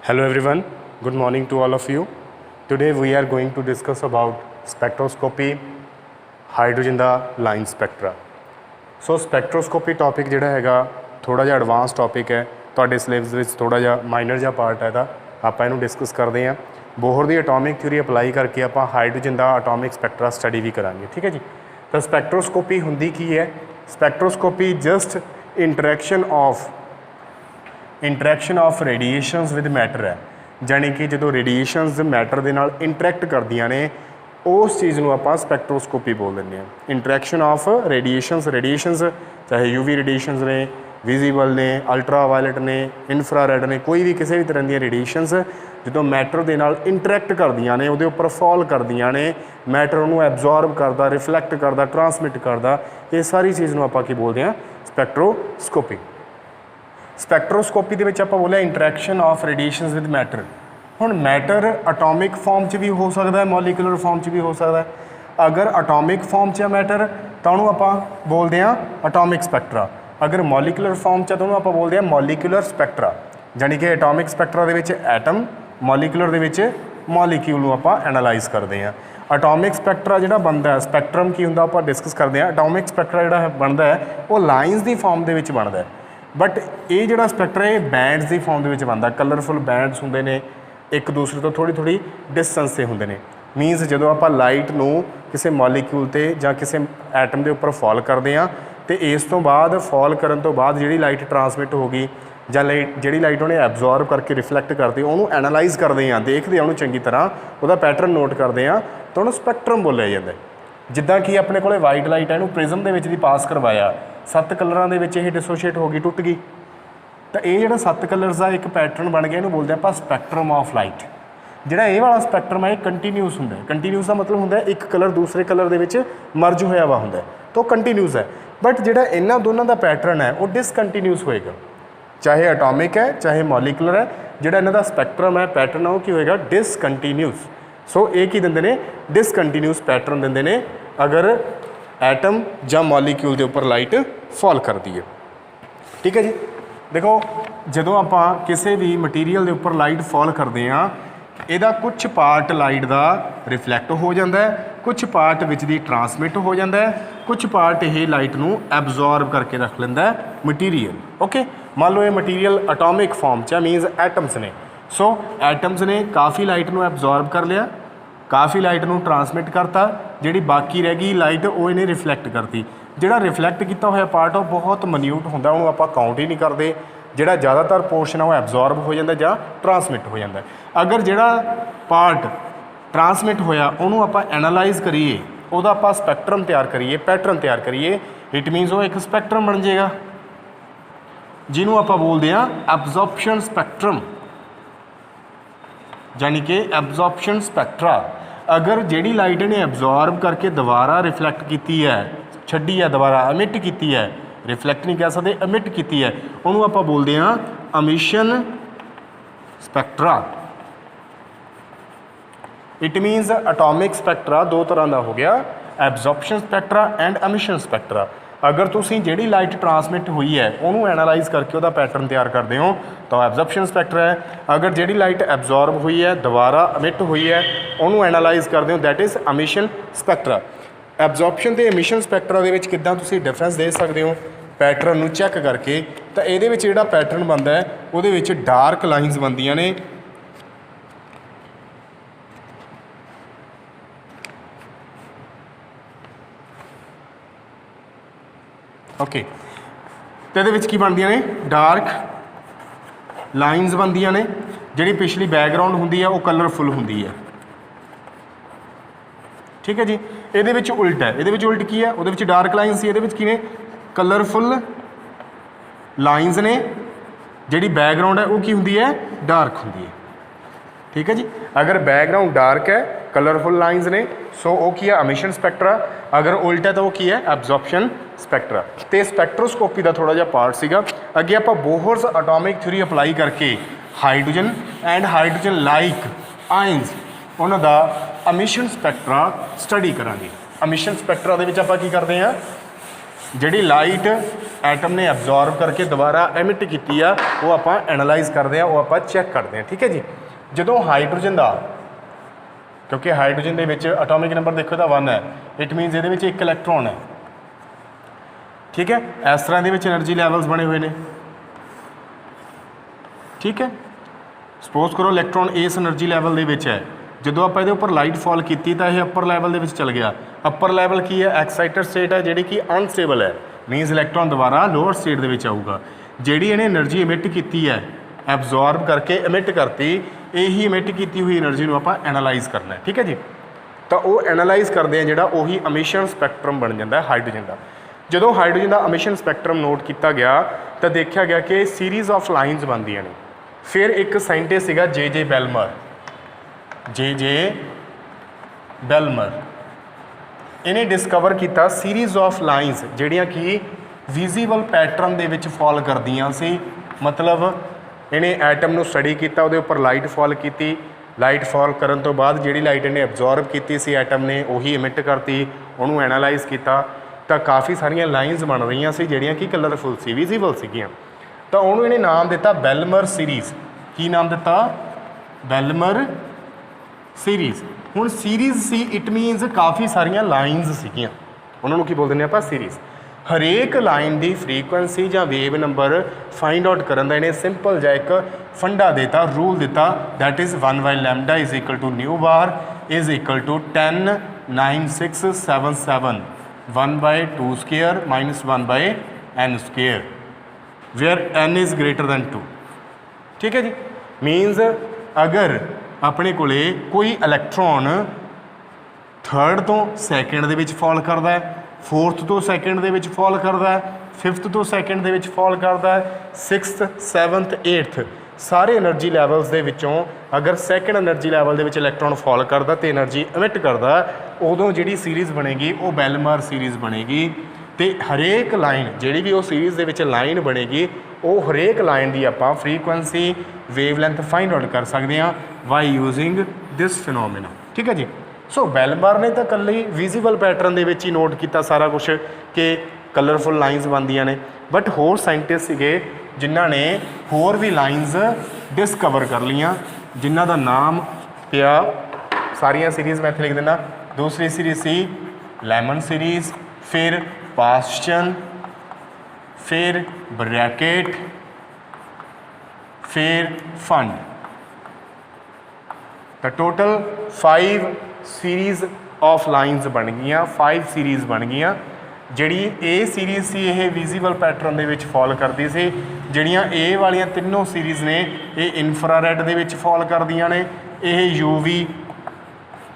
Hello everyone, good morning to all of you. Today we are going to discuss about spectroscopy, hydrogen ਦਾ line spectra. So spectroscopy topic ਜਿਹੜਾ ਹੈਗਾ ਥੋੜਾ ਜਿਹਾ advance topic ਹੈ, ਤੁਹਾਡੇ syllabus ਵਿੱਚ ਥੋੜਾ ਜਿਹਾ ਮਾਈਨਰ ਜਿਹਾ ਪਾਰਟ ਹੈ ਇਹਦਾ। ਆਪਾਂ ਇਹਨੂੰ ਡਿਸਕਸ ਕਰਦੇ ਹਾਂ। ਬੋਹਰ ਦੀ ਐਟੋਮਿਕ ਥਿਊਰੀ ਅਪਲਾਈ ਕਰਕੇ ਆਪਾਂ ਹਾਈਡਰੋਜਨ ਦਾ ਐਟੋਮਿਕ ਸਪੈਕਟਰਾ ਸਟੱਡੀ ਵੀ ਕਰਾਂਗੇ, ਠੀਕ ਹੈ ਜੀ। ਤਾਂ ਸਪੈਕਟਰੋਸਕੋਪੀ ਹੁੰਦੀ ਕੀ ਹੈ? Spectroscopy just interaction of radiations with matter है, जानी कि जो रेडिएशनस मैटर के नाल इंटरैक्ट करदियां ने उस चीज़ को आप स्पैक्ट्रोस्कोपी बोल देंगे। इंटरैक्शन ऑफ रेडिएशनस चाहे यूवी रेडिएशनस ने, विजिबल ने, अल्ट्रावायलट ने, इनफ्रारैड ने, कोई भी किसी भी तरह दी रेडिएशनस जो मैटर के नाल इंटरैक्ट करदियां ने, उहदे उपर फॉल करदियां ने, मैटर उन्होंने एब्जॉर्ब करता, रिफ्लैक्ट करता, ट्रांसमिट करता, ये सारी चीज़ को आप की बोलते हैं स्पैक्ट्रोस्कोपी। स्पैक्ट्रोस्कोपी के आप बोलिया interaction of radiations with matter. हुण मैटर अटोमिक फॉर्म च भी हो सकता है, मॉलिक्यूलर फॉर्म च भी हो सकता है। अगर अटोमिक फॉर्म च मैटर तो उन्होंने आप बोलते हैं अटोमिक स्पैक्ट्रा, अगर मॉलिक्यूलर फॉर्म च तो उन्होंने आप बोलते हैं मॉलिक्यूलर स्पैक्ट्रा। जानी कि अटोमिक स्पैक्ट्रा के एटम, मॉलिक्यूलर के मॉलिक्यूल आप एनालाइज करते हैं। अटोमिक स्पैक्ट्रा जो बनता है, स्पैक्ट्रम की होंगे आप डिस्कस करते हैं। अटोमिक स्पैक्ट्रा जो बनता है वो लाइनस की फॉर्म के बनता है, बट ये जो स्पैक्ट्रा है बैंड्स की फॉर्म के बनता। कलरफुल बैंड्स होंगे ने, एक दूसरे तो थोड़ी थोड़ी डिस्टेंस से होंगे ने। मीनस जो आप लाइट नू किसी मॉलिक्यूल ते या किसी एटम के उपर फॉल करते हैं तो इस तो बाद फॉल करने तो बाद जी लाइट ट्रांसमिट होगी या लाइट जी लाइट उन्हें एब्जॉर्ब करके रिफ्लैक्ट करती, उन्होंने एनालाइज करते हैं, देखते हैं उन्होंने चंगी तरह, वह पैटर्न नोट करते हैं तो उन्होंने स्पैक्ट्रम बोलिया जाता है। जिदा कि अपने को वाइट लाइट है, इन्हू प्रिज्म के पास करवाया, 7 कलर के डिसोशीएट हो गई, टुट गई, तो ये जो 7 कलर्स का एक पैटर्न बन गया, इन्हू बोलते हैं आप स्पैक्ट्रम ऑफ लाइट। जोड़ा ये वाला स्पैक्ट्रम है ये कंटीन्यूस होंगे। कंटीन्यूस का मतलब होंगे एक कलर दूसरे कलर के मर्ज होया वा होंगे तो कंटीन्यूस है। बट जोड़ा इन्हों दोनों का पैटर्न है वो डिसकंटीन्यूस होएगा, चाहे एटॉमिक है चाहे मॉलिक्यूलर है। जोड़ा इन्हों का स्पैक्ट्रम है, पैटर्न है, वो की होएगा डिसकंटीन्यूस। सो ये की देंगे ने डिसकंटीन्यूस पैटर्न देंगे ने अगर एटम या मॉलिक्यूल के उपर लाइट फॉल करती है, ठीक है जी। देखो जो आप किसी भी मटीरियल के उपर लाइट फॉल करते हैं, यदा कुछ पार्ट लाइट का रिफ्लैक्ट हो जाता है, कुछ पार्ट विच दी ट्रांसमिट हो जाता है, कुछ पार्ट ये लाइट नू एब्जॉर्ब करके रख लेंदा है मटीरियल। ओके, मान लो ये मटीरियल अटोमिक फॉर्म च मीनस एटम्स ने। सो एटम्स ने काफ़ी लाइट नू एब्जॉर्ब कर लिया, काफ़ी लाइट नू ट्रांसमिट करता, जी बाकी रह गई लाइट वो इन्हें रिफ्लैक्ट करती। जोड़ा रिफ्लैक्ट किया हुआ पार्ट वो बहुत मन्यूट होंगे, उन्होंने आप काउंट ही नहीं करते। जोड़ा ज़्यादातर पोर्शन है वो एब्जॉर्ब हो जाता या ट्रांसमिट हो जाता है। अगर जोड़ा पार्ट ट्रांसमिट होया उन्होंने आप एनालाइज करिए, वह आप स्पैक्ट्रम तैयार करिए, पैटर्न तैयार करिए, इट मीनस वो एक स्पैक्ट्रम बन जाएगा जिन्हों आप बोलते हैं एब्जॉर्प्शन स्पैक्ट्रम, यानी कि एब्जॉर्प्शन स्पैक्ट्रा। अगर जिहड़ी लाइट ने एब्जॉर्ब करके दोबारा रिफ्लैक्ट की है, छड्डी है, दोबारा अमिट की है, रिफ्लैक्ट नहीं कह सकते, अमिट की है, उन्होंने आप बोलते हैं emission Spectra. It मीनस atomic Spectra दो तरह का हो गया, absorption Spectra and emission Spectra. अगर तुसी जिहड़ी लाइट ट्रांसमिट हुई है उन्होंने एनालाइज करके वह पैटर्न तैयार करते हो तो एब्जॉर्प्शन स्पैक्ट्रा है। अगर जिहड़ी लाइट एब्जॉर्ब हुई है दोबारा अमिट हुई है उन्होंने एनालाइज करते हो, that is emission Spectra. Absorption तो एमिशन स्पैक्ट्रा के किद्दां तुसी डिफरेंस दे सकते हो पैटर्न नूं चैक करके। तो ये जिहड़ा पैटर्न बनता है वो डार्क लाइनस बनदियां ने, ओके, तो ये की बनदियां ने डार्क लाइनस बनदियां ने। जिहड़ी पिछली बैकग्राउंड होंदी है वो कलरफुल होंदी है, ठीक है जी। ये उल्ट है, ये उल्ट की है, वो डार्क लाइनस सी, ये की ने कलरफुल लाइनस ने, जिहड़ी बैकग्राउंड है वो की होंदी है डार्क होंदी है, ठीक है जी। अगर बैकग्राउंड डार्क है, कलरफुल लाइनस ने, सो वो की है अमिशन स्पैक्ट्रा। अगर उल्ट है तो वो की है एब्जॉर्प्शन स्पैक्ट्रा। तो स्पैक्ट्रोस्कोपी का थोड़ा जिहा पार्ट सीगा। अगे आप बोहर्स एटॉमिक थ्योरी अप्लाई करके hydrogen and hydrogen like ions उन्हों का अमिशन स्पैक्ट्रा स्टडी करांगे। अमिशन स्पैक्ट्रा दे विच आपां की करते हैं, जिहड़ी लाइट ਐਟਮ ਨੇ ਐਬਜ਼ੋਰਬ ਕਰਕੇ ਦੁਬਾਰਾ ਐਮਿਟ ਕੀਤੀ ਆ, ਉਹ ਆਪਾਂ ਐਨਾਲਾਈਜ਼ ਕਰਦੇ ਆ, ਉਹ ਆਪਾਂ ਚੈੱਕ ਕਰਦੇ ਆ। ਠੀਕ ਹੈ ਜੀ। ਜਦੋਂ ਹਾਈਡਰੋਜਨ ਦਾ, ਕਿਉਂਕਿ ਹਾਈਡਰੋਜਨ ਦੇ ਵਿੱਚ ਐਟੋਮਿਕ ਨੰਬਰ ਦੇਖੋ ਤਾਂ 1 ਹੈ, ਇਟ ਮੀਨਸ ਇਹਦੇ ਵਿੱਚ 1 ਇਲੈਕਟ੍ਰੋਨ ਹੈ। ਠੀਕ ਹੈ, ਇਸ ਤਰ੍ਹਾਂ ਦੇ ਵਿੱਚ એનર્ਜੀ ਲੈਵਲਸ ਬਣੇ ਹੋਏ ਨੇ। ਠੀਕ ਹੈ, ਸਪੋਜ਼ ਕਰੋ ਇਲੈਕਟ੍ਰੋਨ ਇਸ એનર્ਜੀ ਲੈਵਲ ਦੇ ਵਿੱਚ ਹੈ, ਜਦੋਂ ਆਪਾਂ ਇਹਦੇ ਉੱਪਰ ਲਾਈਟ ਫਾਲ ਕੀਤੀ ਤਾਂ ਇਹ ਅੱਪਰ ਲੈਵਲ ਦੇ ਵਿੱਚ ਚਲ ਗਿਆ। ਅੱਪਰ ਲੈਵਲ ਕੀ ਹੈ? ਐਕਸਾਈਟਡ ਸਟੇਟ ਹੈ, ਜਿਹੜੀ ਕਿ ਅਨਸਟੇਬਲ ਹੈ, ਮੀਨਸ ਇਲੈਕਟ੍ਰੋਨ ਦੁਬਾਰਾ ਲੋਅਰ ਸਟੇਟ ਦੇ ਵਿੱਚ ਆਊਗਾ। ਜਿਹੜੀ ਇਹਨੇ એનર્ਜੀ ਇਮਿਟ ਕੀਤੀ ਹੈ, ਐਬਜ਼ੋਰਬ ਕਰਕੇ ਇਮਿਟ ਕਰਤੀ, ਇਹੀ ਇਮਿਟ ਕੀਤੀ ਹੋਈ એનર્ਜੀ ਨੂੰ ਆਪਾਂ ਐਨਾਲਾਈਜ਼ ਕਰਨਾ ਹੈ। ਠੀਕ ਹੈ ਜੀ। ਤਾਂ ਉਹ ਐਨਾਲਾਈਜ਼ ਕਰਦੇ ਆ, ਜਿਹੜਾ ਉਹੀ ਐਮਿਸ਼ਨ ਸਪੈਕਟਰਮ ਬਣ ਜਾਂਦਾ ਹੈ ਹਾਈਡਰੋਜਨ ਦਾ। ਜਦੋਂ ਹਾਈਡਰੋਜਨ ਦਾ ਐਮਿਸ਼ਨ ਸਪੈਕਟਰਮ ਨੋਟ ਕੀਤਾ ਗਿਆ ਤਾਂ ਦੇਖਿਆ ਗਿਆ ਕਿ ਸੀਰੀਜ਼ ਆਫ ਲਾਈਨਸ ਬਣਦੀਆਂ ਨੇ। ਫਿਰ ਇੱਕ ਸਾਇੰਟਿਸਟ ਸੀਗਾ ਜੇ ਬੈਲਮਰ, ਜੇ ਬੈਲਮਰ, ਇਹਨੇ ਡਿਸਕਵਰ ਕੀਤਾ ਸੀਰੀਜ਼ ਆਫ ਲਾਈਨਸ ਜਿਹੜੀਆਂ ਕਿ ਵਿਜ਼ੀਬਲ ਪੈਟਰਨ ਦੇ ਵਿੱਚ ਫਾਲ ਕਰਦੀਆਂ ਸੀ। ਮਤਲਬ ਇਹਨੇ ਐਟਮ ਨੂੰ ਸਟੱਡੀ ਕੀਤਾ, ਉਹਦੇ ਉੱਪਰ ਲਾਈਟ ਫਾਲ ਕੀਤੀ, ਲਾਈਟ ਫਾਲ ਕਰਨ ਤੋਂ ਬਾਅਦ ਜਿਹੜੀ ਲਾਈਟ ਇਹਨੇ ਐਬਜ਼ੋਰਬ ਕੀਤੀ ਸੀ ਐਟਮ ਨੇ, ਉਹੀ ਇਮਿਟ ਕਰਤੀ, ਉਹਨੂੰ ਐਨਾਲਾਈਜ਼ ਕੀਤਾ ਤਾਂ ਕਾਫੀ ਸਾਰੀਆਂ ਲਾਈਨਸ ਬਣ ਰਹੀਆਂ ਸੀ ਜਿਹੜੀਆਂ ਕਿ ਕਲਰਫੁਲ ਸੀ, ਵਿਜ਼ੀਬਲ ਸੀਗੀਆਂ। ਤਾਂ ਉਹਨੂੰ ਇਹਨੇ ਨਾਮ ਦਿੱਤਾ ਬੈਲਮਰ ਸੀਰੀਜ਼। ਕੀ ਨਾਮ ਦਿੱਤਾ? ਬੈਲਮਰ ਸੀਰੀਜ਼। ਹੁਣ ਸੀਰੀਜ਼ ਸੀ, ਇਟ ਮੀਨਸ ਕਾਫੀ ਸਾਰੀਆਂ ਲਾਈਨਸ ਸੀਗੀਆਂ, ਉਹਨਾਂ ਨੂੰ ਕੀ ਬੋਲ ਦਿੰਦੇ ਆਪਾਂ? ਸੀਰੀਜ਼। ਹਰੇਕ ਲਾਈਨ ਦੀ ਫਰੀਕੁਐਂਸੀ ਜਾਂ ਵੇਵ ਨੰਬਰ ਫਾਈਂਡ ਆਊਟ ਕਰਨ ਦਾ ਇਹਨੇ ਸਿੰਪਲ ਜਿਹਾ ਇੱਕ ਫੰਡਾ ਦਿੱਤਾ, ਰੂਲ ਦਿੱਤਾ, that is 1/λ is equal to nu bar is equal to 10 9 6 7 7 1/2 square minus 1/n square where n is greater than 2। ਠੀਕ ਹੈ ਜੀ। ਮੀਨਸ ਅਗਰ ਆਪਣੇ ਕੋਲੇ ਕੋਈ ਇਲੈਕਟ੍ਰੋਨ 3rd ਤੋਂ 2nd ਦੇ ਵਿੱਚ ਫਾਲ ਕਰਦਾ ਹੈ, 4th ਤੋਂ 2nd ਦੇ ਵਿੱਚ ਫਾਲ ਕਰਦਾ ਹੈ, 5th ਤੋਂ 2nd ਦੇ ਵਿੱਚ ਫਾਲ ਕਰਦਾ ਹੈ, 6th 7th 8th ਸਾਰੇ એનર્ਜੀ ਲੈਵਲਸ ਦੇ ਵਿੱਚੋਂ ਅਗਰ 2nd એનર્ਜੀ ਲੈਵਲ ਦੇ ਵਿੱਚ ਇਲੈਕਟ੍ਰੋਨ ਫਾਲ ਕਰਦਾ ਤੇ એનર્ਜੀ ਇਮਿਟ ਕਰਦਾ, ਉਦੋਂ ਜਿਹੜੀ ਸੀਰੀਜ਼ ਬਣੇਗੀ ਉਹ ਬੈਲਮਰ ਸੀਰੀਜ਼ ਬਣੇਗੀ। ਤੇ ਹਰੇਕ ਲਾਈਨ ਜਿਹੜੀ ਵੀ ਉਹ ਸੀਰੀਜ਼ ਦੇ ਵਿੱਚ ਲਾਈਨ ਬਣੇਗੀ, ਉਹ ਹਰੇਕ ਲਾਈਨ ਦੀ ਆਪਾਂ ਫਰੀਕੁਐਂਸੀ ਵੇਵਲੈਂਥ ਫਾਈਂਡ ਆਊਟ ਕਰ ਸਕਦੇ ਹਾਂ ਬਾਈ ਯੂਜ਼ਿੰਗ ਦਿਸ ਫਿਨੋਮੀਨਾ। ਠੀਕ ਹੈ ਜੀ। ਸੋ ਬੈਲਮਰ ਨੇ ਤਾਂ ਇਕੱਲੇ ਵਿਜ਼ੀਬਲ ਪੈਟਰਨ ਦੇ ਵਿੱਚ ਹੀ ਨੋਟ ਕੀਤਾ ਸਾਰਾ ਕੁਛ ਕਿ ਕਲਰਫੁਲ ਲਾਈਨਸ ਬਣਦੀਆਂ ਨੇ, ਬਟ ਹੋਰ ਸਾਇੰਟਿਸਟ ਸੀਗੇ ਜਿਨ੍ਹਾਂ ਨੇ ਹੋਰ ਵੀ ਲਾਈਨਸ ਡਿਸਕਵਰ ਕਰ ਲਈਆਂ, ਜਿਨ੍ਹਾਂ ਦਾ ਨਾਮ ਪਿਆ, ਸਾਰੀਆਂ ਸੀਰੀਜ਼ ਮੈਂ ਇੱਥੇ ਲਿਖ ਦਿੰਦਾ। ਦੂਸਰੀ ਸੀਰੀਜ਼ ਸੀ ਲੈਮਨ ਸੀਰੀਜ਼, ਫਿਰ ਪਾਸਚਨ, ਫਿਰ ਬਰੈਕਟ, ਫਿਰ ਫੰਡ। ਤਾਂ ਟੋਟਲ 5 ਸੀਰੀਜ਼ ਆਫ ਲਾਈਨਸ ਬਣ ਗਈਆਂ, 5 ਸੀਰੀਜ਼ ਬਣ ਗਈਆਂ। ਜਿਹੜੀ ਇਹ ਸੀਰੀਜ਼ ਸੀ ਇਹ ਵਿਜ਼ੀਬਲ ਪੈਟਰਨ ਦੇ ਵਿੱਚ ਫਾਲ ਕਰਦੀ ਸੀ। ਜਿਹੜੀਆਂ ਇਹ ਵਾਲੀਆਂ ਤਿੰਨੋਂ ਸੀਰੀਜ਼ ਨੇ ਇਹ ਇਨਫਰਾਰੈਡ ਦੇ ਵਿੱਚ ਫਾਲ ਕਰਦੀਆਂ ਨੇ, ਇਹ ਯੂਵੀ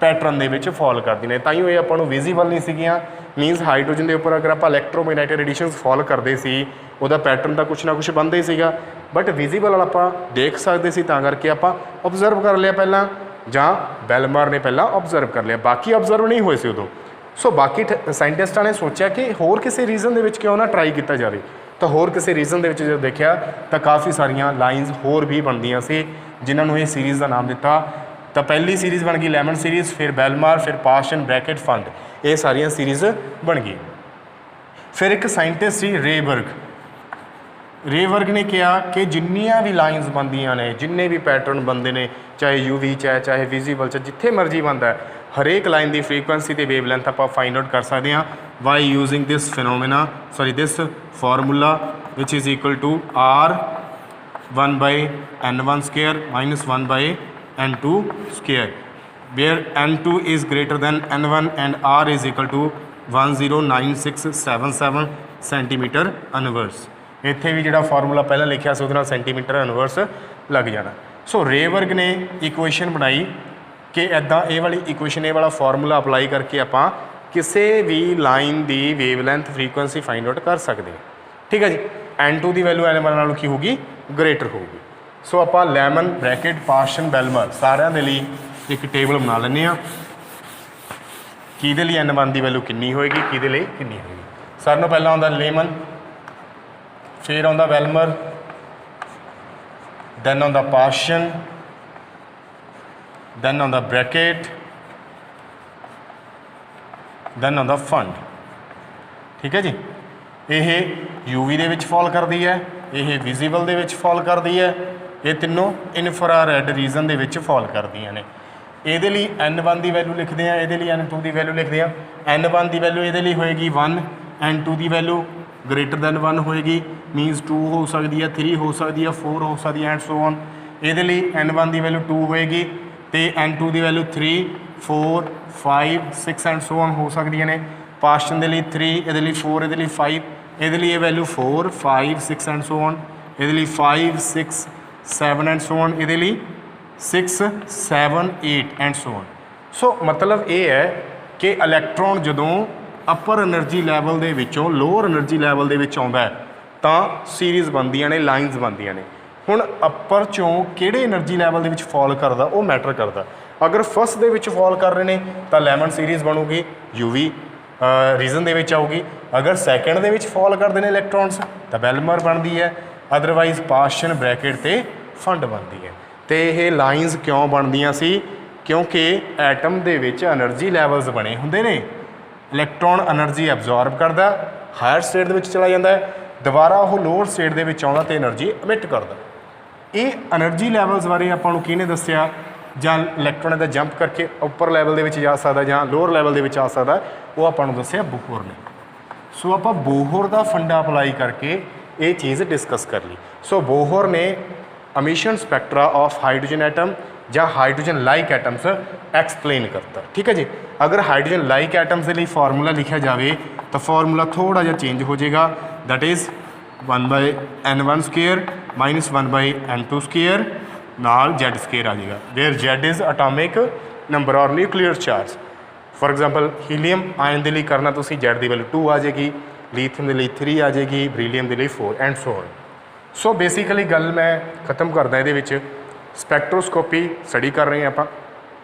ਪੈਟਰਨ ਦੇ ਵਿੱਚ ਫਾਲ ਕਰਦੀਆਂ ਨੇ, ਤਾਂ ਹੀ ਇਹ ਆਪਾਂ ਨੂੰ ਵਿਜ਼ੀਬਲ ਨਹੀਂ ਸੀਗੀਆਂ। ਮੀਨਸ ਹਾਈਡਰੋਜਨ ਦੇ ਉੱਪਰ ਅਗਰ ਆਪਾਂ ਇਲੈਕਟ੍ਰੋਮੈਗਨੈਟਿਕ ਰੇਡੀਏਸ਼ਨਸ ਫਾਲ ਕਰਦੇ ਸੀ, ਉਹਦਾ ਪੈਟਰਨ ਤਾਂ ਕੁਛ ਨਾ ਕੁਛ ਬਣਦਾ ਹੀ ਸੀਗਾ, ਬਟ ਵਿਜ਼ੀਬਲ ਵਾਲਾ ਆਪਾਂ ਦੇਖ ਸਕਦੇ ਸੀ, ਤਾਂ ਕਰਕੇ ਆਪਾਂ ਓਬਜ਼ਰਵ ਕਰ ਲਿਆ ਪਹਿਲਾਂ, ਜਾਂ ਬੈਲਮਰ ਨੇ ਪਹਿਲਾਂ ਓਬਜ਼ਰਵ ਕਰ ਲਿਆ, ਬਾਕੀ ਓਬਜ਼ਰਵ ਨਹੀਂ ਹੋਏ ਸੀ ਉਦੋਂ। ਸੋ ਬਾਕੀ ਸਾਇੰਟਿਸਟਾਂ ਨੇ ਸੋਚਿਆ ਕਿ ਹੋਰ ਕਿਸੇ ਰੀਜ਼ਨ ਦੇ ਵਿੱਚ ਕਿਉਂ ਨਾ ਟਰਾਈ ਕੀਤਾ ਜਾਵੇ, ਤਾਂ ਹੋਰ ਕਿਸੇ ਰੀਜ਼ਨ ਦੇ ਵਿੱਚ ਜਦੋਂ ਦੇਖਿਆ ਤਾਂ ਕਾਫੀ ਸਾਰੀਆਂ ਲਾਈਨਸ ਹੋਰ ਵੀ ਬਣਦੀਆਂ ਸੀ, ਜਿਨ੍ਹਾਂ ਨੂੰ ਇਹ ਸੀਰੀਜ਼ ਦਾ ਨਾਮ ਦਿੱਤਾ। ਤਾਂ ਪਹਿਲੀ ਸੀਰੀਜ਼ ਬਣ ਗਈ ਲੈਮਨ ਸੀਰੀਜ਼, ਫਿਰ ਬੈਲਮਰ, ਫਿਰ ਪਾਸਚਨ, ਬ੍ਰੈਕਟ, ਫੰਡ, ਇਹ ਸਾਰੀਆਂ ਸੀਰੀਜ਼ ਬਣ ਗਈ। ਫਿਰ ਇੱਕ ਸਾਇੰਟਿਸਟ ਸੀ ਰੇਬਰਗ। ਰੇਬਰਗ ਨੇ ਕਿਹਾ ਕਿ ਜਿੰਨੀਆਂ ਵੀ ਲਾਈਨਸ ਬਣਦੀਆਂ ਨੇ, ਜਿੰਨੇ ਵੀ ਪੈਟਰਨ ਬਣਦੇ ਨੇ, ਚਾਹੇ ਯੂਵੀ ਚਾਹੇ ਵਿਜ਼ੀਬਲ, ਚਾਹੇ ਜਿੱਥੇ ਮਰਜ਼ੀ ਬਣਦਾ, ਹਰੇਕ ਲਾਈਨ ਦੀ ਫਰੀਕੁਐਂਸੀ ਤੇ ਵੇਵਲੈਂਥ ਆਪਾਂ ਫਾਈਂਡ ਆਊਟ ਕਰ ਸਕਦੇ ਹਾਂ by using this phenomena, this formula which is equal to r 1/n1 square minus 1/n2 square, where n2 is greater than n1 and r is equal to 109677 centimetre inverse. ਇੱਥੇ ਵੀ ਜਿਹੜਾ formula ਪਹਿਲਾਂ ਲਿਖਿਆ ਸੀ ਉਹਦੇ ਨਾਲ centimetre inverse ਲੱਗ ਜਾਣਾ। ਸੋ ਰੇਬਰਗ ਨੇ equation ਬਣਾਈ ਕਿ ਇੱਦਾਂ ਇਹ ਵਾਲੀ ਇਕੁਏਸ਼ਨ, ਇਹ ਵਾਲਾ ਫਾਰਮੂਲਾ ਅਪਲਾਈ ਕਰਕੇ ਆਪਾਂ ਕਿਸੇ ਵੀ ਲਾਈਨ ਦੀ ਵੇਵਲੈਂਥ ਫਰੀਕੁਐਂਸੀ ਫਾਈਂਡ ਆਊਟ ਕਰ ਸਕਦੇ ਹਾਂ। ਠੀਕ ਹੈ ਜੀ। n2 ਦੀ ਵੈਲਿਊ n1 ਨਾਲੋਂ ਕੀ ਹੋਊਗੀ? ਗ੍ਰੇਟਰ ਹੋਊਗੀ। ਸੋ ਆਪਾਂ ਲੈਮਨ, ਬ੍ਰੈਕਟ, ਪਾਸਚਨ, ਬੈਲਮਰ ਸਾਰਿਆਂ ਦੇ ਲਈ ਇੱਕ ਟੇਬਲ ਬਣਾ ਲੈਂਦੇ ਹਾਂ, ਕਿਹਦੇ ਲਈ n1 ਦੀ ਵੈਲਿਊ ਕਿੰਨੀ ਹੋਏਗੀ, ਕਿਹਦੇ ਲਈ ਕਿੰਨੀ ਹੋਏਗੀ। ਸਾਰਿਆਂ ਨੂੰ ਪਹਿਲਾਂ ਆਉਂਦਾ ਲੈਮਨ, ਫਿਰ ਆਉਂਦਾ ਬੈਲਮਰ, ਦੈਨ ਆਉਂਦਾ ਪਾਸਚਨ, ਦੈਨ ਆਉਂਦਾ ਬ੍ਰੈਕਟ, ਦੈਨ ਆਉਂਦਾ ਫੰਡ। ਠੀਕ ਹੈ ਜੀ। ਇਹ UV ਦੇ ਵਿੱਚ ਫਾਲ ਕਰਦੀ ਹੈ, ਇਹ ਵਿਜ਼ੀਬਲ ਦੇ ਵਿੱਚ ਫਾਲ ਕਰਦੀ ਹੈ, ਇਹ ਤਿੰਨੋਂ ਇਨਫਰਾਰੈਡ ਰੀਜਨ ਦੇ ਵਿੱਚ ਫਾਲ ਕਰਦੀਆਂ ਨੇ। ਇਹਦੇ ਲਈ N1 ਦੀ ਵੈਲਿਊ ਲਿਖਦੇ ਆ, ਇਹਦੇ ਲਈ N2 ਦੀ ਵੈਲਿਊ ਲਿਖਦੇ ਆ। N1 ਦੀ ਵੈਲਿਊ ਇਹਦੇ ਲਈ ਹੋਏਗੀ 1, N2 ਦੀ ਵੈਲਿਊ ਗ੍ਰੇਟਰ ਦੈਨ 1 ਹੋਏਗੀ, ਮੀਨਸ 2 ਹੋ ਸਕਦੀ ਹੈ, 3 ਹੋ ਸਕਦੀ ਹੈ, 4 ਹੋ ਸਕਦੀ ਹੈ ਐਂਡ ਸੋ ਔਨ। ਇਹਦੇ ਲਈ N1 ਦੀ ਵੈਲਿਊ 2 ਹੋਏਗੀ ਤੇ N2 the value 3, 4, 5, 6 and so on ਹੋ ਸਕਦੀਆਂ ਨੇ। ਪਾਸਟਨ ਦੇ ਲਈ 3, ਇਹਦੇ ਲਈ 4, ਇਹਦੇ ਲਈ 5, ਇਹਦੇ ਲਈ ਇਹ ਵੈਲਿਊ 4, 5, 6 ਐਂਡ ਸੋ ਔਨ, ਇਹਦੇ ਲਈ 5, 6, 7 ਐਂਡ ਸੋ ਔਨ, ਇਹਦੇ ਲਈ 6, 7, 8 ਐਂਡ ਸੋ ਔਨ। ਸੋ ਮਤਲਬ ਇਹ ਹੈ ਕਿ ਇਲੈਕਟ੍ਰੋਨ ਜਦੋਂ ਅਪਰ એનર્ਜੀ ਲੈਵਲ ਦੇ ਵਿੱਚੋਂ ਲੋਅਰ એનર્ਜੀ ਲੈਵਲ ਦੇ ਵਿੱਚ ਆਉਂਦਾ ਹੈ ਤਾਂ ਸੀਰੀਜ਼ ਬਣਦੀਆਂ ਨੇ, ਲਾਈਨਸ ਬਣਦੀਆਂ ਨੇ। ਹੁਣ ਅਪਰ ਚੋਂ ਕਿਹੜੇ એનર્ਜੀ ਲੈਵਲ ਦੇ ਵਿੱਚ ਫਾਲ ਕਰਦਾ ਉਹ ਮੈਟਰ ਕਰਦਾ। ਅਗਰ ਫਸਟ ਦੇ ਵਿੱਚ ਫਾਲ ਕਰ ਰਹੇ ਨੇ ਤਾਂ ਲੈਮਨ ਸੀਰੀਜ਼ ਬਣੂਗੀ, UV ਰੀਜ਼ਨ ਦੇ ਵਿੱਚ ਆਊਗੀ। ਅਗਰ ਸੈਕਿੰਡ ਦੇ ਵਿੱਚ ਫਾਲ ਕਰਦੇ ਨੇ ਇਲੈਕਟ੍ਰੋਨਸ ਤਾਂ ਬੈਲਮਰ ਬਣਦੀ ਹੈ, ਅਦਰਵਾਈਜ਼ ਪਾਸਟਨ ਬ੍ਰੈਕਟ ਤੇ ਫੰਡ ਬਣਦੀ ਹੈ। ਤੇ ਇਹ ਲਾਈਨਸ ਕਿਉਂ ਬਣਦੀਆਂ ਸੀ? ਕਿਉਂਕਿ ਐਟਮ ਦੇ ਵਿੱਚ એનર્ਜੀ ਲੈਵਲਸ ਬਣੇ ਹੁੰਦੇ ਨੇ। ਇਲੈਕਟ੍ਰੋਨ એનર્ਜੀ ਐਬਜ਼ੌਰਬ ਕਰਦਾ, ਹਾਇਰ ਸਟੇਟ ਦੇ ਵਿੱਚ ਚਲਾ ਜਾਂਦਾ ਹੈ, ਦੁਬਾਰਾ ਉਹ ਲੋਅਰ ਸਟੇਟ ਦੇ ਵਿੱਚ ਆਉਂਦਾ ਤੇ એનર્ਜੀ ਐਮਿਟ ਕਰਦਾ। ਇਹ એનર્ਜੀ ਲੈਵਲਸ ਬਾਰੇ ਆਪਾਂ ਨੂੰ ਕਿਹਨੇ ਦੱਸਿਆ? ਜਾਂ ਇਲੈਕਟ੍ਰੋਨ ਦਾ ਜੰਪ ਕਰਕੇ ਉੱਪਰ ਲੈਵਲ ਦੇ ਵਿੱਚ ਜਾ ਸਕਦਾ ਜਾਂ ਲੋਅਰ ਲੈਵਲ ਦੇ ਵਿੱਚ ਆ ਸਕਦਾ, ਉਹ ਆਪਾਂ ਨੂੰ ਦੱਸਿਆ ਬੋਹਰ ਨੇ। ਸੋ ਆਪਾਂ ਬੋਹਰ ਦਾ ਫੰਡਾ ਅਪਲਾਈ ਕਰਕੇ ਇਹ ਚੀਜ਼ ਡਿਸਕਸ ਕਰ ਲਈ। ਸੋ ਬੋਹਰ ਨੇ emission spectra of hydrogen atom ਜਾਂ ਹਾਈਡਰੋਜਨ ਲਾਈਕ ਐਟਮਸ ਐਕਸਪਲੇਨ ਕਰਤਾ। ਠੀਕ ਹੈ ਜੀ। ਅਗਰ ਹਾਈਡਰੋਜਨ ਲਾਈਕ ਐਟਮਸ ਦੇ ਲਈ ਫਾਰਮੂਲਾ ਲਿਖਿਆ ਜਾਵੇ ਤਾਂ ਫਾਰਮੂਲਾ ਥੋੜਾ ਜਿਹਾ ਚੇਂਜ ਹੋ ਜਾਏਗਾ, that is 1/n1 square minus 1/n2 square ਨਾਲ z ਸਕੁਏਅਰ ਆ ਜਾਏਗਾ, where z is atomic number ਔਰ nuclear charge. For example helium ion ਦੇ ਲਈ ਕਰਨਾ ਤੁਸੀਂ z ਦੀ ਵੈਲਿਊ 2 ਆ ਜਾਏਗੀ, ਲੀਥੀਅਮ ਦੇ ਲਈ 3 ਆ ਜਾਏਗੀ, ਬਰੀਲੀਅਮ ਦੇ ਲਈ 4 and so on. So basically ਗੱਲ ਮੈਂ ਖਤਮ ਕਰਦਾ ਇਹਦੇ ਵਿੱਚ। ਸਪੈਕਟਰੋਸਕੋਪੀ ਸਟੱਡੀ ਕਰ ਰਹੇ ਹਾਂ ਆਪਾਂ।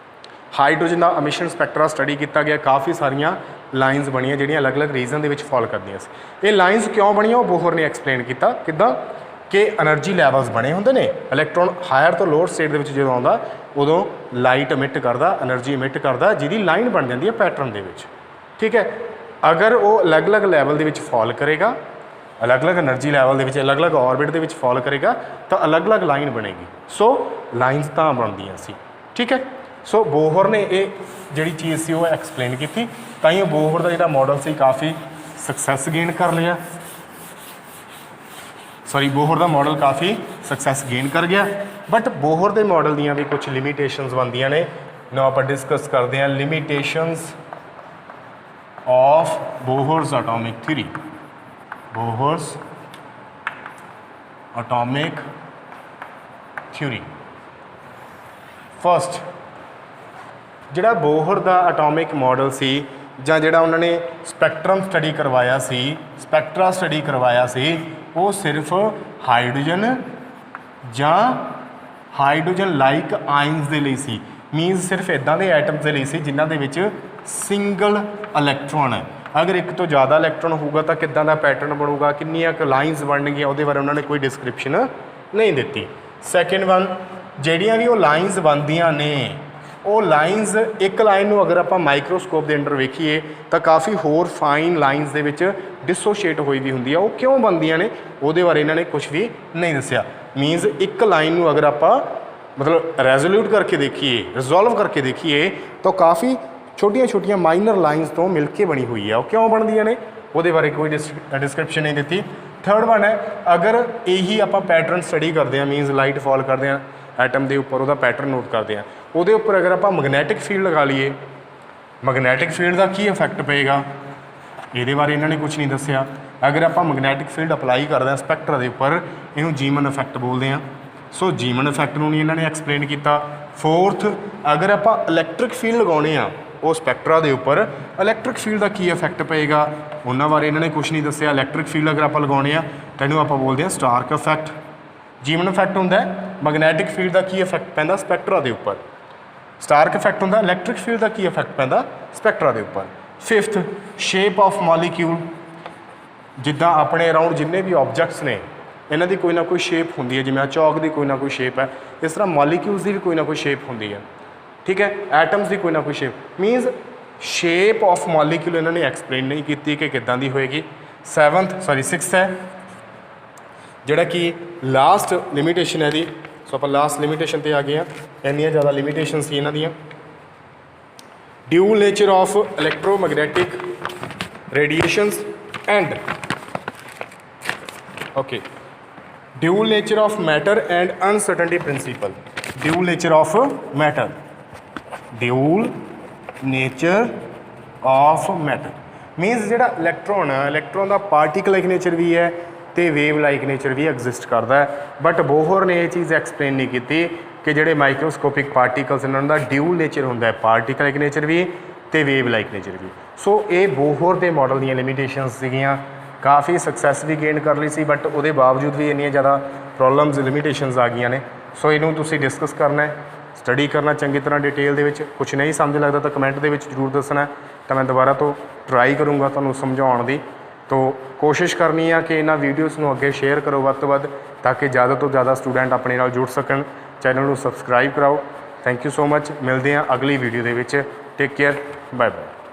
ਹਾਈਡਰੋਜਨ ਦਾ ਐਮਿਸ਼ਨ ਸਪੈਕਟਰਾ ਸਟੱਡੀ ਕੀਤਾ ਗਿਆ, ਕਾਫੀ ਸਾਰੀਆਂ ਲਾਈਨਸ ਬਣੀਆਂ ਜਿਹੜੀਆਂ ਅਲੱਗ-ਅਲੱਗ ਰੀਜ਼ਨ ਦੇ ਵਿੱਚ ਫਾਲ ਕਰਦੀਆਂ ਸੀ। ਇਹ ਲਾਈਨਸ ਕਿਉਂ ਬਣੀਆਂ ਉਹ ਬੋਹਰ ਨੇ ਐਕਸਪਲੇਨ ਕੀਤਾ। ਕਿੱਦਾਂ ਕਿ એનર્ਜੀ ਲੈਵਲਸ ਬਣੇ ਹੁੰਦੇ ਨੇ, ਇਲੈਕਟ੍ਰੋਨ ਹਾਇਰ ਤੋਂ ਲੋਅਰ ਸਟੇਟ ਦੇ ਵਿੱਚ ਜਦੋਂ ਆਉਂਦਾ ਉਦੋਂ ਲਾਈਟ ਇਮਿਟ ਕਰਦਾ, એનર્ਜੀ ਇਮਿਟ ਕਰਦਾ, ਜਿਹਦੀ ਲਾਈਨ ਬਣ ਜਾਂਦੀ ਹੈ ਪੈਟਰਨ ਦੇ ਵਿੱਚ। ਠੀਕ ਹੈ। ਅਗਰ ਉਹ ਅਲੱਗ-ਅਲੱਗ ਲੈਵਲ ਦੇ ਵਿੱਚ ਫਾਲ ਕਰੇਗਾ, ਅਲੱਗ-ਅਲੱਗ એનર્ਜੀ ਲੈਵਲ ਦੇ ਵਿੱਚ ਅਲੱਗ-ਅਲੱਗ ਆਰਬਿਟ ਦੇ ਵਿੱਚ ਫਾਲ ਕਰੇਗਾ ਤਾਂ ਅਲੱਗ-ਅਲੱਗ ਲਾਈਨ ਬਣੇਗੀ। ਸੋ ਲਾਈਨਸ ਤਾਂ ਬਣਦੀਆਂ ਸੀ। ਠੀਕ ਹੈ। ਸੋ ਬੋਹਰ ਨੇ ਇਹ ਜਿਹੜੀ ਚੀਜ਼ ਸੀ ਉਹ ਐਕਸਪਲੇਨ ਕੀਤੀ, ਤਾਂ ਹੀ ਬੋਹਰ ਦਾ ਜਿਹੜਾ ਮਾਡਲ ਸੀ ਕਾਫੀ ਸਕਸੈਸ ਗੇਨ ਕਰ ਲਿਆ। ਬੋਹਰ ਦਾ ਮਾਡਲ ਕਾਫੀ ਸਕਸੈਸ ਗੇਨ ਕਰ ਗਿਆ। ਬਟ ਬੋਹਰ ਦੇ ਮਾਡਲ ਦੀਆਂ ਵੀ ਕੁਝ ਲਿਮੀਟੇਸ਼ਨਸ ਬਣਦੀਆਂ ਨੇ, ਨਾ ਆਪਾਂ ਡਿਸਕਸ ਕਰਦੇ ਹਾਂ। Limitations of Bohr's atomic theory, Bohr's atomic theory. First, ਜਿਹੜਾ ਬੋਹਰ ਦਾ ਐਟੋਮਿਕ ਮਾਡਲ ਸੀ ਜਾਂ ਜਿਹੜਾ ਉਹਨਾਂ ਨੇ ਸਪੈਕਟਰਮ ਸਟੱਡੀ ਕਰਵਾਇਆ ਸੀ, ਸਪੈਕਟਰਾ ਸਟੱਡੀ ਕਰਵਾਇਆ ਸੀ, ਉਹ ਸਿਰਫ ਹਾਈਡਰੋਜਨ ਜਾਂ ਹਾਈਡਰੋਜਨ ਲਾਈਕ ਆਇਨਸ ਦੇ ਲਈ ਸੀ। ਮੀਨਸ ਸਿਰਫ ਇੱਦਾਂ ਦੇ ਐਟਮਸ ਦੇ ਲਈ ਸੀ ਜਿਨ੍ਹਾਂ ਦੇ ਵਿੱਚ ਸਿੰਗਲ ਇਲੈਕਟ੍ਰੋਨ ਹੈ। ਅਗਰ ਇੱਕ ਤੋਂ ਜ਼ਿਆਦਾ ਇਲੈਕਟ੍ਰੋਨ ਹੋਊਗਾ ਤਾਂ ਕਿੱਦਾਂ ਦਾ ਪੈਟਰਨ ਬਣੂਗਾ, ਕਿੰਨੀਆਂ ਕੁ ਲਾਈਨਸ ਬਣਨਗੀਆਂ, ਉਹਦੇ ਬਾਰੇ ਉਹਨਾਂ ਨੇ ਕੋਈ ਡਿਸਕ੍ਰਿਪਸ਼ਨ ਨਹੀਂ ਦਿੱਤੀ। ਸੈਕਿੰਡ ਵਨ, ਜਿਹੜੀਆਂ ਵੀ ਉਹ ਲਾਈਨਸ ਬਣਦੀਆਂ ਨੇ, ਉਹ ਲਾਈਨਸ ਇੱਕ ਲਾਈਨ ਨੂੰ ਅਗਰ ਆਪਾਂ ਮਾਈਕਰੋਸਕੋਪ ਦੇ ਅੰਡਰ ਵੇਖੀਏ ਤਾਂ ਕਾਫੀ ਹੋਰ ਫਾਈਨ ਲਾਈਨਸ ਦੇ ਵਿੱਚ ਡਿਸੋਸ਼ੀਏਟ ਹੋਈ ਵੀ ਹੁੰਦੀ ਆ। ਉਹ ਕਿਉਂ ਬਣਦੀਆਂ ਨੇ ਉਹਦੇ ਬਾਰੇ ਇਹਨਾਂ ਨੇ ਕੁਝ ਵੀ ਨਹੀਂ ਦੱਸਿਆ। ਮੀਨਸ ਇੱਕ ਲਾਈਨ ਨੂੰ ਅਗਰ ਆਪਾਂ ਮਤਲਬ ਰੈਜ਼ੋਲਿਊਟ ਕਰਕੇ ਦੇਖੀਏ, ਰਿਜ਼ੋਲਵ ਕਰਕੇ ਦੇਖੀਏ ਤਾਂ ਕਾਫੀ ਛੋਟੀਆਂ-ਛੋਟੀਆਂ ਮਾਈਨਰ ਲਾਈਨਸ ਤੋਂ ਮਿਲ ਕੇ ਬਣੀ ਹੋਈ ਆ। ਉਹ ਕਿਉਂ ਬਣਦੀਆਂ ਨੇ ਉਹਦੇ ਬਾਰੇ ਕੋਈ ਡਿਸਕ੍ਰਿਪਸ਼ਨ ਨਹੀਂ ਦਿੱਤੀ। ਥਰਡ ਵਨ ਹੈ, ਅਗਰ ਇਹੀ ਆਪਾਂ ਪੈਟਰਨ ਸਟੱਡੀ ਕਰਦੇ ਹਾਂ, ਮੀਨਸ ਲਾਈਟ ਫਾਲ ਕਰਦੇ ਹਾਂ ਐਟਮ ਦੇ ਉੱਪਰ, ਉਹਦਾ ਪੈਟਰਨ ਨੋਟ ਕਰਦੇ ਹਾਂ, ਉਹਦੇ ਉੱਪਰ ਅਗਰ ਆਪਾਂ ਮੈਗਨੈਟਿਕ ਫੀਲਡ ਲਗਾ ਲਈਏ, ਮੈਗਨੈਟਿਕ ਫੀਲਡ ਦਾ ਕੀ ਇਫੈਕਟ ਪਏਗਾ ਇਹਦੇ ਬਾਰੇ ਇਹਨਾਂ ਨੇ ਕੁਝ ਨਹੀਂ ਦੱਸਿਆ। ਅਗਰ ਆਪਾਂ ਮੈਗਨੈਟਿਕ ਫੀਲਡ ਅਪਲਾਈ ਕਰਦੇ ਹਾਂ ਸਪੈਕਟਰਾ ਦੇ ਉੱਪਰ, ਇਹਨੂੰ ਜੀਮਨ ਇਫੈਕਟ ਬੋਲਦੇ ਹਾਂ। ਸੋ ਜੀਮਨ ਇਫੈਕਟ ਨੂੰ ਨਹੀਂ ਇਹਨਾਂ ਨੇ ਐਕਸਪਲੇਨ ਕੀਤਾ। ਫੋਰਥ, ਅਗਰ ਆਪਾਂ ਇਲੈਕਟ੍ਰਿਕ ਫੀਲਡ ਲਗਾਉਣੇ ਆ ਉਹ ਸਪੈਕਟਰਾ ਦੇ ਉੱਪਰ, ਇਲੈਕਟ੍ਰਿਕ ਫੀਲਡ ਦਾ ਕੀ ਇਫੈਕਟ ਪਏਗਾ ਉਹਨਾਂ ਬਾਰੇ ਇਹਨਾਂ ਨੇ ਕੁਝ ਨਹੀਂ ਦੱਸਿਆ। ਇਲੈਕਟ੍ਰਿਕ ਫੀਲਡ ਅਗਰ ਆਪਾਂ ਲਗਾਉਣੇ ਆ ਤਾਂ ਇਹਨੂੰ ਆਪਾਂ ਬੋਲਦੇ ਹਾਂ ਸਟਾਰਕ ਇਫੈਕਟ। ਜੀਮਨ ਇਫੈਕਟ ਹੁੰਦਾ ਮੈਗਨੈਟਿਕ ਫੀਲਡ ਦਾ ਕੀ ਇਫੈਕਟ ਪੈਂਦਾ ਸਪੈਕਟਰਾ ਦੇ ਉੱਪਰ। ਸਟਾਰਕ ਇਫੈਕਟ ਹੁੰਦਾ ਇਲੈਕਟ੍ਰਿਕ ਫੀਲਡ ਦਾ ਕੀ ਇਫੈਕਟ ਪੈਂਦਾ ਸਪੈਕਟਰਾ ਦੇ ਉੱਪਰ। ਫਿਫਥ, ਸ਼ੇਪ ਆਫ ਮੋਲੀਕਿਊਲ, ਜਿੱਦਾਂ ਆਪਣੇ ਅਰਾਊਂਡ ਜਿੰਨੇ ਵੀ ਆਬਜੈਕਟਸ ਨੇ ਇਹਨਾਂ ਦੀ ਕੋਈ ਨਾ ਕੋਈ ਸ਼ੇਪ ਹੁੰਦੀ ਹੈ, ਜਿਵੇਂ ਆ ਚੌਕ ਦੀ ਕੋਈ ਨਾ ਕੋਈ ਸ਼ੇਪ ਹੈ, ਇਸ ਤਰ੍ਹਾਂ ਮੋਲੀਕਿਊਲਸ ਦੀ ਵੀ ਕੋਈ ਨਾ ਕੋਈ ਸ਼ੇਪ ਹੁੰਦੀ ਹੈ। ਠੀਕ ਹੈ। ਐਟਮਸ ਦੀ ਕੋਈ ਨਾ ਕੋਈ shape, means shape of molecule ਇਹਨਾਂ ਨੇ ਐਕਸਪਲੇਨ ਨਹੀਂ ਕੀਤੀ ਕਿ ਕਿੱਦਾਂ ਦੀ ਹੋਏਗੀ। सिक्स है ਜਿਹੜਾ ਕਿ ਲਾਸਟ ਲਿਮਿਟੇਸ਼ਨ ਹੈ ਇਹਦੀ। ਸੋ ਆਪਾਂ ਲਾਸਟ ਲਿਮਿਟੇਸ਼ਨ ਤੇ ਆ ਗਏ ਆ। ਇੰਨੀਆਂ ਜ਼ਿਆਦਾ ਲਿਮਿਟੇਸ਼ਨ ਸੀ ਇਹਨਾਂ ਦੀਆਂ। Dual nature of electromagnetic radiations and okay dual nature of matter and uncertainty principal. Dual nature of matter, dual nature of matter means ਜਿਹੜਾ ਇਲੈਕਟ੍ਰੋਨ ਹੈ, ਇਲੈਕਟ੍ਰੋਨ ਦਾ ਪਾਰਟੀਕਲ ਲਾਈਕ ਨੇਚਰ ਵੀ ਹੈ ਤੇ ਵੇਵ ਲਾਈਕ ਨੇਚਰ ਵੀ exist ਕਰਦਾ ਹੈ। But ਬੋਹਰ ਨੇ ਇਹ ਚੀਜ਼ explain ਨਹੀਂ ਕੀਤੀ ਕਿ ਜਿਹੜੇ ਮਾਈਕਰੋਸਕੋਪਿਕ ਪਾਰਟੀਕਲਸ ਇਹਨਾਂ ਦਾ ਡਿਊਲ ਨੇਚਰ ਹੁੰਦਾ ਹੈ, ਪਾਰਟੀਕਲ ਲਾਈਕ ਨੇਚਰ ਵੀ ਤੇ ਵੇਵ ਲਾਈਕ ਨੇਚਰ ਵੀ। ਸੋ ਇਹ ਬੋਹਰ ਦੇ ਮਾਡਲ ਦੀਆਂ ਲਿਮਿਟੇਸ਼ਨਸ ਸੀਗੀਆਂ। ਕਾਫੀ ਸਕਸੈਸ ਵੀ ਗੇਨ ਕਰ ਲਈ ਸੀ ਬਟ ਉਹਦੇ ਬਾਵਜੂਦ ਵੀ ਇੰਨੀਆਂ ਜ਼ਿਆਦਾ ਪ੍ਰੋਬਲਮਸ ਲਿਮਿਟੇਸ਼ਨਸ ਆ ਗਈਆਂ ਨੇ। ਸੋ ਇਹਨੂੰ ਤੁਸੀਂ ਡਿਸਕਸ ਕਰਨਾ ਹੈ, ਸਟੱਡੀ ਕਰਨਾ ਚੰਗੀ ਤਰ੍ਹਾਂ ਡਿਟੇਲ ਦੇ ਵਿੱਚ। ਕੁਛ ਨਹੀਂ ਸਮਝ ਲੱਗਦਾ ਤਾਂ ਕਮੈਂਟ ਦੇ ਵਿੱਚ ਜ਼ਰੂਰ ਦੱਸਣਾ, ਤਾਂ ਮੈਂ ਦੁਬਾਰਾ ਤੋਂ ਟਰਾਈ ਕਰੂੰਗਾ ਤੁਹਾਨੂੰ ਸਮਝਾਉਣ ਦੀ। ਤੋ ਕੋਸ਼ਿਸ਼ ਕਰਨੀ ਆ ਕਿ ਇਹਨਾਂ ਵੀਡੀਓਜ਼ ਨੂੰ ਅੱਗੇ ਸ਼ੇਅਰ ਕਰੋ ਵੱਧ ਤੋਂ ਵੱਧ, ਤਾਂ ਕਿ ਜ਼ਿਆਦਾ ਤੋਂ ਜ਼ਿਆਦਾ ਸਟੂਡੈਂਟ ਆਪਣੇ ਨਾਲ ਜੁੜ ਸਕਣ। ਚੈਨਲ ਨੂੰ ਸਬਸਕ੍ਰਾਈਬ ਕਰਾਓ। Thank you so much. ਮਿਲਦੇ ਹਾਂ ਅਗਲੀ ਵੀਡੀਓ ਦੇ ਵਿੱਚ। Take care, bye bye.